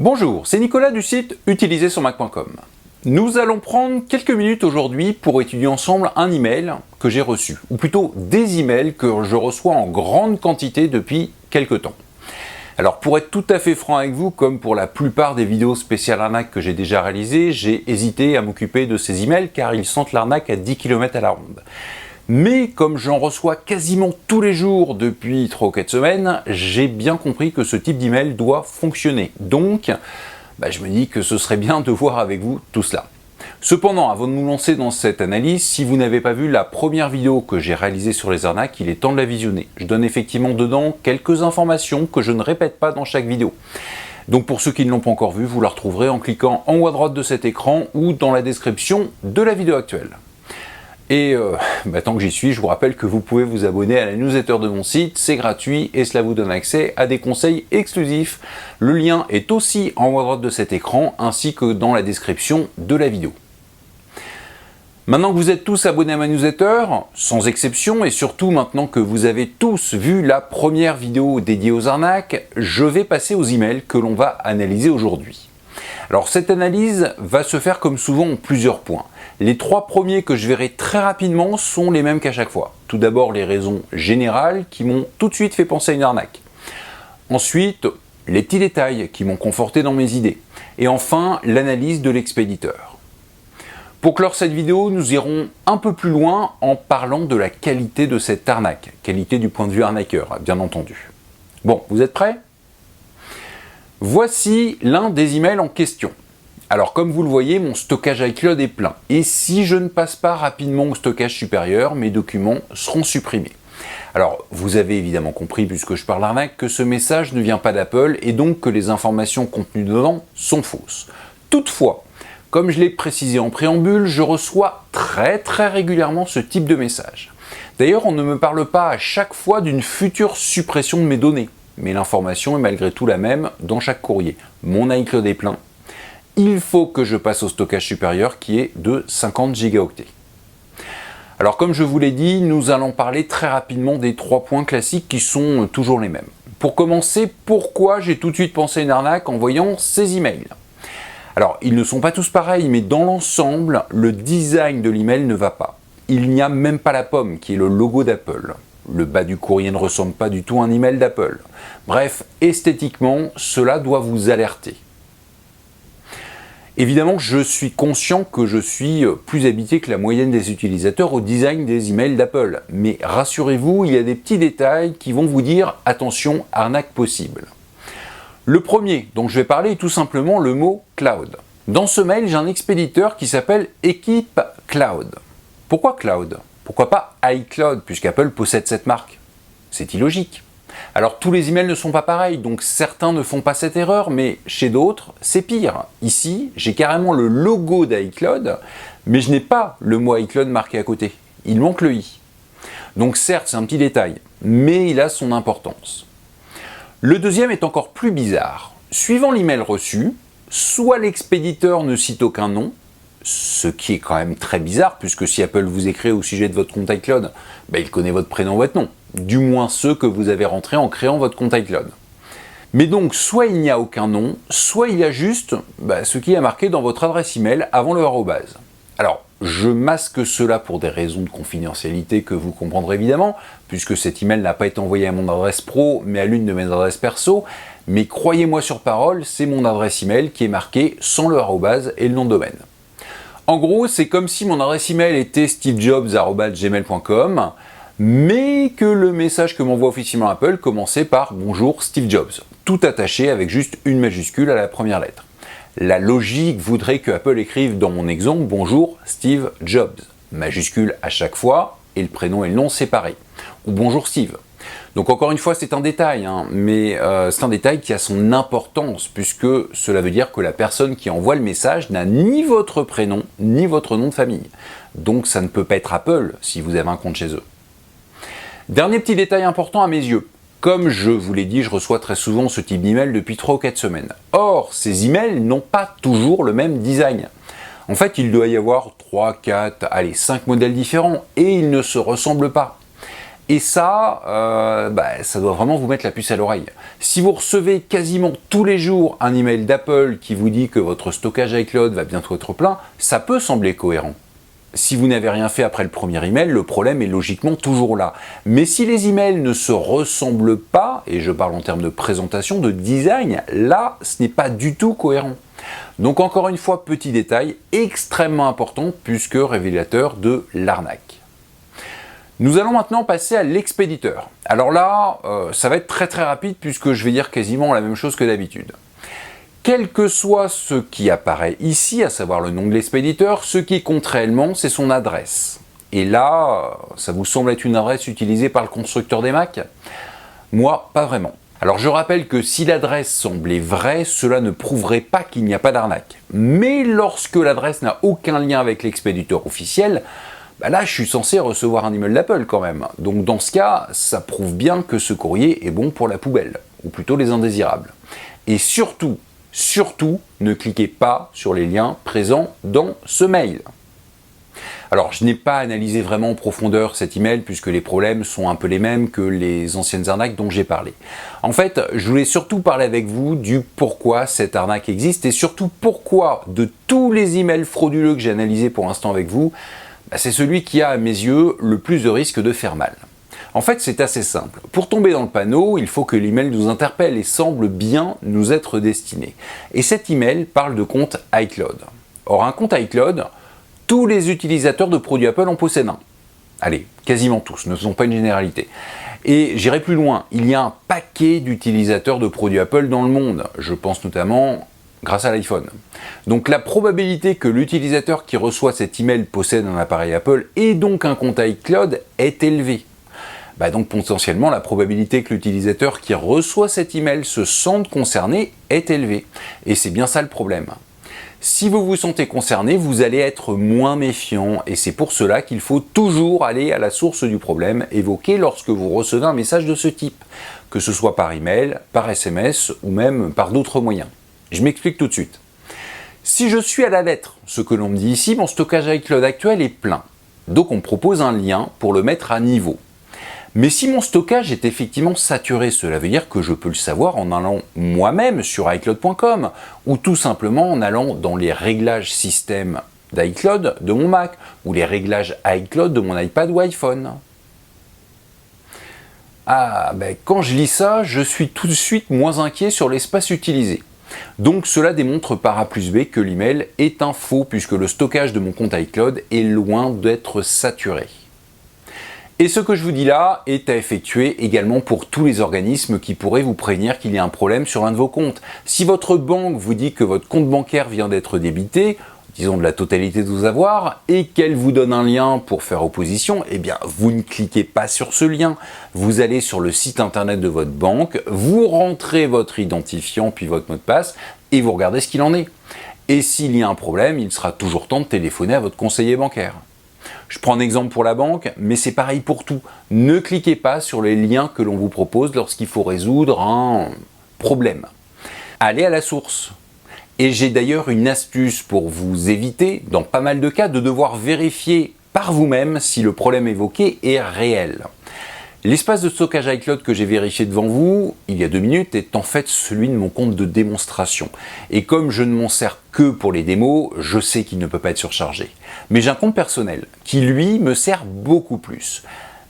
Bonjour, c'est Nicolas du site utilisersurmac.com. Nous allons prendre quelques minutes aujourd'hui pour étudier ensemble un email que j'ai reçu, ou plutôt des emails que je reçois en grande quantité depuis quelques temps. Alors pour être tout à fait franc avec vous, comme pour la plupart des vidéos spéciales arnaque que j'ai déjà réalisées, j'ai hésité à m'occuper de ces emails car ils sentent l'arnaque à 10 km à la ronde. Mais comme j'en reçois quasiment tous les jours depuis 3 ou 4 semaines, j'ai bien compris que ce type d'email doit fonctionner. Donc, je me dis que ce serait bien de voir avec vous tout cela. Cependant, avant de nous lancer dans cette analyse, si vous n'avez pas vu la première vidéo que j'ai réalisée sur les arnaques, il est temps de la visionner. Je donne effectivement dedans quelques informations que je ne répète pas dans chaque vidéo. Donc pour ceux qui ne l'ont pas encore vu, vous la retrouverez en cliquant en haut à droite de cet écran ou dans la description de la vidéo actuelle. Et tant que j'y suis, je vous rappelle que vous pouvez vous abonner à la newsletter de mon site, c'est gratuit et cela vous donne accès à des conseils exclusifs. Le lien est aussi en haut à droite de cet écran ainsi que dans la description de la vidéo. Maintenant que vous êtes tous abonnés à ma newsletter, sans exception, et surtout maintenant que vous avez tous vu la première vidéo dédiée aux arnaques, je vais passer aux emails que l'on va analyser aujourd'hui. Alors cette analyse va se faire comme souvent en plusieurs points. Les 3 premiers que je verrai très rapidement sont les mêmes qu'à chaque fois. Tout d'abord les raisons générales qui m'ont tout de suite fait penser à une arnaque. Ensuite, les petits détails qui m'ont conforté dans mes idées. Et enfin, l'analyse de l'expéditeur. Pour clore cette vidéo, nous irons un peu plus loin en parlant de la qualité de cette arnaque. Qualité du point de vue arnaqueur, bien entendu. Bon, vous êtes prêts ? Voici l'un des emails en question. Alors comme vous le voyez, mon stockage iCloud est plein. Et si je ne passe pas rapidement au stockage supérieur, mes documents seront supprimés. Alors vous avez évidemment compris, puisque je parle d'arnaque, que ce message ne vient pas d'Apple et donc que les informations contenues dedans sont fausses. Toutefois, comme je l'ai précisé en préambule, je reçois très régulièrement ce type de message. D'ailleurs, on ne me parle pas à chaque fois d'une future suppression de mes données. Mais l'information est malgré tout la même dans chaque courrier. Mon iCloud est plein. Il faut que je passe au stockage supérieur qui est de 50 gigaoctets. Alors comme je vous l'ai dit, nous allons parler très rapidement des 3 points classiques qui sont toujours les mêmes. Pour commencer, pourquoi j'ai tout de suite pensé à une arnaque en voyant ces emails ? Alors ils ne sont pas tous pareils, mais dans l'ensemble, le design de l'email ne va pas. Il n'y a même pas la pomme qui est le logo d'Apple. Le bas du courrier ne ressemble pas du tout à un email d'Apple. Bref, esthétiquement, cela doit vous alerter. Évidemment, je suis conscient que je suis plus habitué que la moyenne des utilisateurs au design des emails d'Apple. Mais rassurez-vous, il y a des petits détails qui vont vous dire « attention, arnaque possible ». Le premier dont je vais parler est tout simplement le mot « cloud ». Dans ce mail, j'ai un expéditeur qui s'appelle Équipe Cloud. Pourquoi cloud ? Pourquoi pas iCloud, puisqu'Apple possède cette marque ? C'est illogique. Alors tous les emails ne sont pas pareils, donc certains ne font pas cette erreur, mais chez d'autres, c'est pire. Ici, j'ai carrément le logo d'iCloud, mais je n'ai pas le mot iCloud marqué à côté. Il manque le i. Donc certes, c'est un petit détail, mais il a son importance. Le deuxième est encore plus bizarre. Suivant l'email reçu, soit l'expéditeur ne cite aucun nom, ce qui est quand même très bizarre, puisque si Apple vous écrit au sujet de votre compte iCloud, il connaît votre prénom, votre nom. Du moins ceux que vous avez rentrés en créant votre compte iCloud. Mais donc, soit il n'y a aucun nom, soit il y a juste ce qui est marqué dans votre adresse email avant le arrobase. Alors, je masque cela pour des raisons de confidentialité que vous comprendrez évidemment, puisque cet email n'a pas été envoyé à mon adresse pro, mais à l'une de mes adresses perso. Mais croyez-moi sur parole, c'est mon adresse email qui est marquée sans le arrobase et le nom de domaine. En gros, c'est comme si mon adresse email était stevejobs@gmail.com, mais que le message que m'envoie officiellement Apple commençait par « Bonjour Steve Jobs », tout attaché avec juste une majuscule à la première lettre. La logique voudrait que Apple écrive dans mon exemple « Bonjour Steve Jobs », majuscule à chaque fois, et le prénom et le nom séparés, ou « Bonjour Steve ». Donc encore une fois, c'est un détail, mais c'est un détail qui a son importance, puisque cela veut dire que la personne qui envoie le message n'a ni votre prénom, ni votre nom de famille. Donc ça ne peut pas être Apple si vous avez un compte chez eux. Dernier petit détail important à mes yeux. Comme je vous l'ai dit, je reçois très souvent ce type d'email depuis 3 ou 4 semaines. Or, ces emails n'ont pas toujours le même design. En fait, il doit y avoir 3, 4, allez, 5 modèles différents, et ils ne se ressemblent pas. Et ça, ça doit vraiment vous mettre la puce à l'oreille. Si vous recevez quasiment tous les jours un email d'Apple qui vous dit que votre stockage iCloud va bientôt être plein, ça peut sembler cohérent. Si vous n'avez rien fait après le premier email, le problème est logiquement toujours là. Mais si les emails ne se ressemblent pas, et je parle en termes de présentation, de design, là, ce n'est pas du tout cohérent. Donc encore une fois, petit détail extrêmement important puisque révélateur de l'arnaque. Nous allons maintenant passer à l'expéditeur. Alors là, ça va être très rapide puisque je vais dire quasiment la même chose que d'habitude. Quel que soit ce qui apparaît ici, à savoir le nom de l'expéditeur, ce qui compte réellement, c'est son adresse. Et là, ça vous semble être une adresse utilisée par le constructeur des Mac ? Moi, pas vraiment. Alors je rappelle que si l'adresse semblait vraie, cela ne prouverait pas qu'il n'y a pas d'arnaque. Mais lorsque l'adresse n'a aucun lien avec l'expéditeur officiel, là je suis censé recevoir un email d'Apple quand même. Donc dans ce cas, ça prouve bien que ce courrier est bon pour la poubelle, ou plutôt les indésirables. Et surtout, ne cliquez pas sur les liens présents dans ce mail. Alors, je n'ai pas analysé vraiment en profondeur cet email puisque les problèmes sont un peu les mêmes que les anciennes arnaques dont j'ai parlé. En fait, je voulais surtout parler avec vous du pourquoi cette arnaque existe et surtout pourquoi de tous les emails frauduleux que j'ai analysés pour l'instant avec vous, c'est celui qui a à mes yeux le plus de risque de faire mal. En fait, c'est assez simple. Pour tomber dans le panneau, il faut que l'email nous interpelle et semble bien nous être destiné. Et cet email parle de compte iCloud. Or, un compte iCloud, tous les utilisateurs de produits Apple en possèdent un. Allez, quasiment tous, ne faisons pas une généralité. Et j'irai plus loin, il y a un paquet d'utilisateurs de produits Apple dans le monde. Je pense notamment grâce à l'iPhone. Donc la probabilité que l'utilisateur qui reçoit cet email possède un appareil Apple et donc un compte iCloud est élevée. Donc potentiellement la probabilité que l'utilisateur qui reçoit cet email se sente concerné est élevée. Et c'est bien ça le problème. Si vous vous sentez concerné, vous allez être moins méfiant et c'est pour cela qu'il faut toujours aller à la source du problème évoqué lorsque vous recevez un message de ce type, que ce soit par email, par SMS ou même par d'autres moyens. Je m'explique tout de suite. Si je suis à la lettre ce que l'on me dit ici, mon stockage iCloud actuel est plein. Donc on me propose un lien pour le mettre à niveau. Mais si mon stockage est effectivement saturé, cela veut dire que je peux le savoir en allant moi-même sur iCloud.com ou tout simplement en allant dans les réglages système d'iCloud de mon Mac ou les réglages iCloud de mon iPad ou iPhone. Quand je lis ça, je suis tout de suite moins inquiet sur l'espace utilisé. Donc cela démontre par A plus B que l'email est un faux puisque le stockage de mon compte iCloud est loin d'être saturé. Et ce que je vous dis là est à effectuer également pour tous les organismes qui pourraient vous prévenir qu'il y a un problème sur l'un de vos comptes. Si votre banque vous dit que votre compte bancaire vient d'être débité, disons de la totalité de vos avoirs, et qu'elle vous donne un lien pour faire opposition, vous ne cliquez pas sur ce lien. Vous allez sur le site internet de votre banque, vous rentrez votre identifiant puis votre mot de passe et vous regardez ce qu'il en est. Et s'il y a un problème, il sera toujours temps de téléphoner à votre conseiller bancaire. Je prends un exemple pour la banque, mais c'est pareil pour tout. Ne cliquez pas sur les liens que l'on vous propose lorsqu'il faut résoudre un problème. Allez à la source. Et j'ai d'ailleurs une astuce pour vous éviter, dans pas mal de cas, de devoir vérifier par vous-même si le problème évoqué est réel. L'espace de stockage iCloud que j'ai vérifié devant vous, il y a 2 minutes, est en fait celui de mon compte de démonstration. Et comme je ne m'en sers que pour les démos, je sais qu'il ne peut pas être surchargé. Mais j'ai un compte personnel, qui lui me sert beaucoup plus.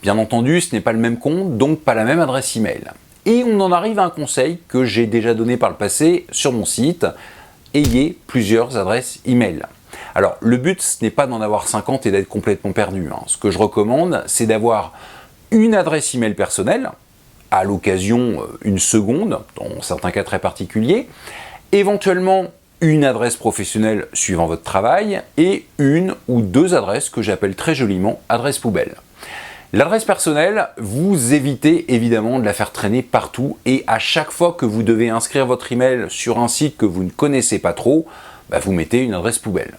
Bien entendu, ce n'est pas le même compte, donc pas la même adresse email. Et on en arrive à un conseil que j'ai déjà donné par le passé sur mon site, ayez plusieurs adresses email. Alors, le but, ce n'est pas d'en avoir 50 et d'être complètement perdu. Ce que je recommande, c'est d'avoir une adresse email personnelle, à l'occasion une seconde, dans certains cas très particuliers, éventuellement une adresse professionnelle suivant votre travail, et une ou 2 adresses que j'appelle très joliment adresse poubelle. L'adresse personnelle, vous évitez évidemment de la faire traîner partout et à chaque fois que vous devez inscrire votre email sur un site que vous ne connaissez pas trop, vous mettez une adresse poubelle.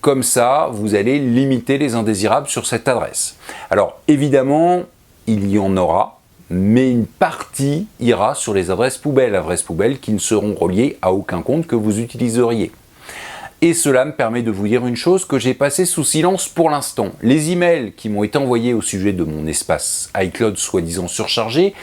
Comme ça, vous allez limiter les indésirables sur cette adresse. Alors évidemment, il y en aura, mais une partie ira sur les adresses poubelles qui ne seront reliées à aucun compte que vous utiliseriez. Et cela me permet de vous dire une chose que j'ai passée sous silence pour l'instant. Les emails qui m'ont été envoyés au sujet de mon espace iCloud soi-disant surchargé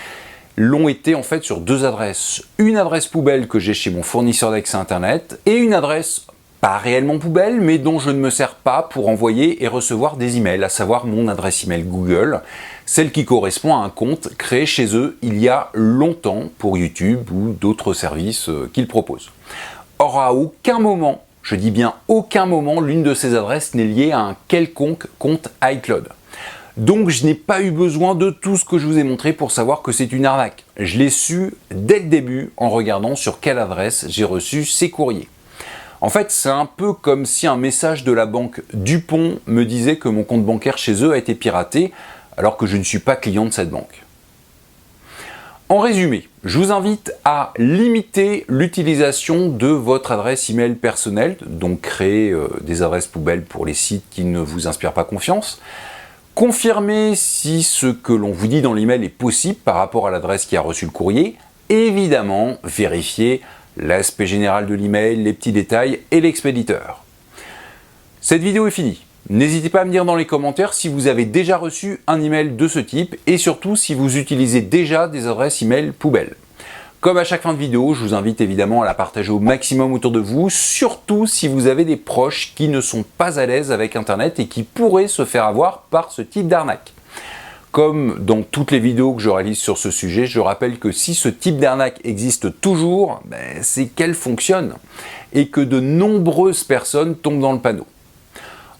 l'ont été en fait sur deux adresses. Une adresse poubelle que j'ai chez mon fournisseur d'accès internet et une adresse pas réellement poubelle mais dont je ne me sers pas pour envoyer et recevoir des emails, à savoir mon adresse email Google, celle qui correspond à un compte créé chez eux il y a longtemps pour YouTube ou d'autres services qu'ils proposent. Or à aucun moment, je dis bien aucun moment, l'une de ces adresses n'est liée à un quelconque compte iCloud. Donc je n'ai pas eu besoin de tout ce que je vous ai montré pour savoir que c'est une arnaque. Je l'ai su dès le début en regardant sur quelle adresse j'ai reçu ces courriers. En fait, c'est un peu comme si un message de la banque Dupont me disait que mon compte bancaire chez eux a été piraté, alors que je ne suis pas client de cette banque. En résumé, je vous invite à limiter l'utilisation de votre adresse email personnelle, donc créer des adresses poubelles pour les sites qui ne vous inspirent pas confiance. Confirmez si ce que l'on vous dit dans l'email est possible par rapport à l'adresse qui a reçu le courrier. Évidemment, vérifiez l'aspect général de l'email, les petits détails et l'expéditeur. Cette vidéo est finie. N'hésitez pas à me dire dans les commentaires si vous avez déjà reçu un email de ce type et surtout si vous utilisez déjà des adresses email poubelles. Comme à chaque fin de vidéo, je vous invite évidemment à la partager au maximum autour de vous, surtout si vous avez des proches qui ne sont pas à l'aise avec Internet et qui pourraient se faire avoir par ce type d'arnaque. Comme dans toutes les vidéos que je réalise sur ce sujet, je rappelle que si ce type d'arnaque existe toujours, c'est qu'elle fonctionne et que de nombreuses personnes tombent dans le panneau.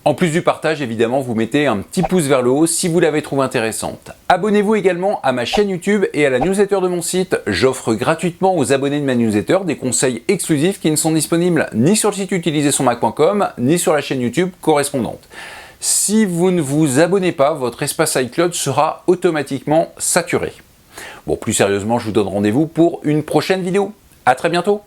En plus du partage, évidemment, vous mettez un petit pouce vers le haut si vous l'avez trouvée intéressante. Abonnez-vous également à ma chaîne YouTube et à la newsletter de mon site. J'offre gratuitement aux abonnés de ma newsletter des conseils exclusifs qui ne sont disponibles ni sur le site utilisersonmac.com ni sur la chaîne YouTube correspondante. Si vous ne vous abonnez pas, votre espace iCloud sera automatiquement saturé. Bon, plus sérieusement, je vous donne rendez-vous pour une prochaine vidéo. À très bientôt.